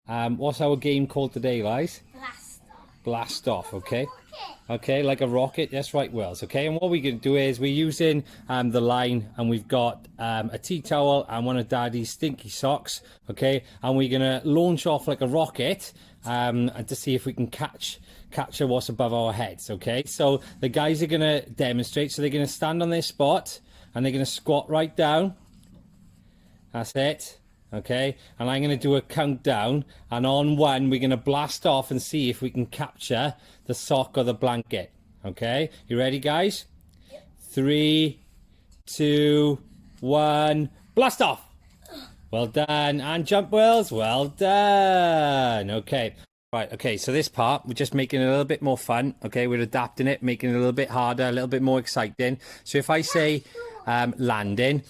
What's our game called today, guys? Blast off. Blast off, okay? Rocket. Okay, like a rocket. That's right, Wells. Okay, and what we're going to do is we're using the line, and we've got a tea towel and one of Daddy's stinky socks. Okay, and we're going to launch off like a rocket and to see if we can capture what's above our heads. Okay, so the guys are going to demonstrate. So they're going to stand on their spot and they're going to squat right down. That's it. Okay, and I'm going to do a countdown, and on one we're going to blast off and see if we can capture the sock or the blanket. Okay, you ready, guys? Yep. 3, 2, 1, blast off. Well done. And jump, Wells. Well done. Okay. Right, okay, so this part, we're just making it a little bit more fun. Okay, we're adapting it, making it a little bit harder, a little bit more exciting. So if I say landing,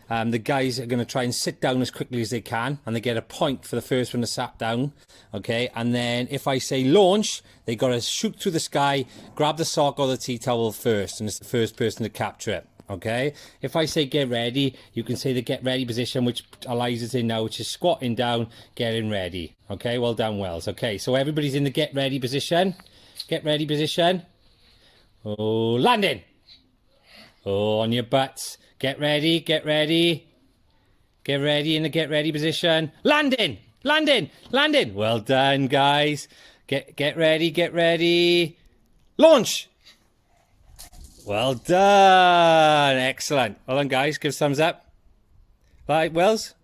the guys are going to try and sit down as quickly as they can, and they get a point for the first one to sat down. Okay, and then if I say launch, they got to shoot through the sky, grab the sock or the tea towel first, and it's the first person to capture it. Okay, if I say get ready, you can say the get ready position, which Eliza's in now, which is squatting down, getting ready. Okay, well done, Wells. Okay, so everybody's in the get ready position. Get ready position. Oh, landing. Oh, on your butts. Get ready, get ready. Get ready in the get ready position. Landing, landing, landing. Well done, guys. Get ready, get ready. Launch. Well done. Excellent. Well done, guys. Give thumbs up. Right, Wells.